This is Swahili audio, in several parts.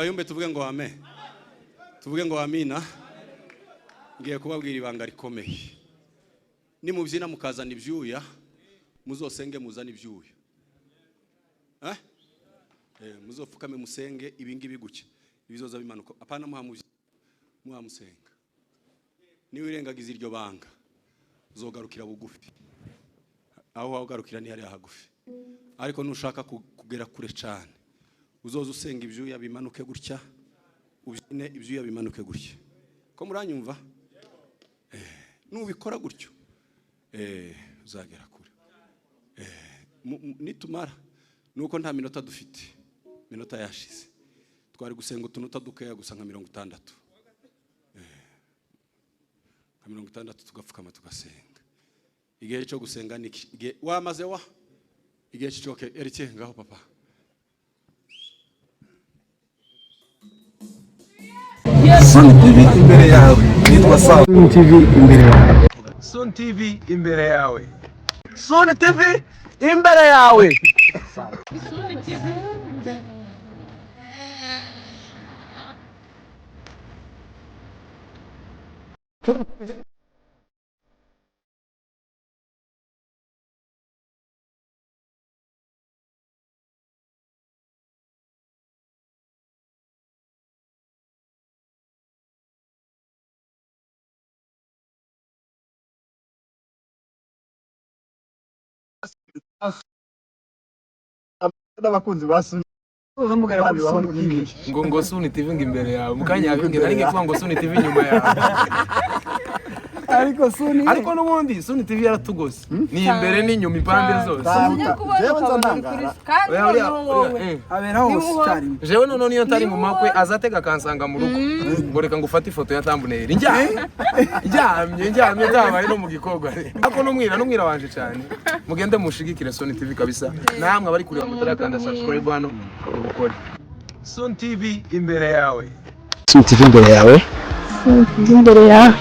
abayumbe tuvuge ngo amen. Tuvuge ngo amina. Ngiye kubabwira ibanga rikomeye. Ni mubyina mukazana ibyuya, muzosenge muzana ibyuya. Muzopfukame musenge ibingibi guke. Ibizoza bimanuka. Apana muhamusenga. Niwe irengagiza iryo banga. Uzogarukira bugufi. Aho wagarukira ni hari hagufi. Ariko nushaka kugera kure cyane. Uzoza usenga ibyuya bimanuke gutya. Ubyine ibyuya bimanuke gutya. Ko muranyumva? Nubikora gutyo. Uzagera kure. Nitumara nuko nta minota dufite. Minota yashize. Twari gusenga utunota dukeya gusa nka 60. 60 tugapfukama tugasenga. Igihe cyo gusenga niki? Wamaze wa? Igihe cyo erike ngaho papa. Sun TV imbere yawe. Nitwa Sun TV imbere yawe. Sun TV imbere yawe. Sun TV imbere yawe. Sun TV. Abakunzi basuni ngo Sun TV imbere yawe mukanya ngira ari ngiye ngo Sun TV nyuma yawe ariko nubundi Sun TV yaratugose ni imbere ni nyuma ipande zose abera hose cyari jewe none niyo ntari mu makwe azatega kansanga mu rugo ngo reka ngufate ifoto ya thumbnail njyamye ndabaye no mu gikogwa ariko numwira wanje cyane mugende mushigikire Sun TV kabisa namwe abari kureba mutarakanda subscribe hano ubukore Sun TV imbere yawe. Sun TV imbere yawe. Sun TV imbere yawe.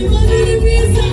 Imana iri mwiza.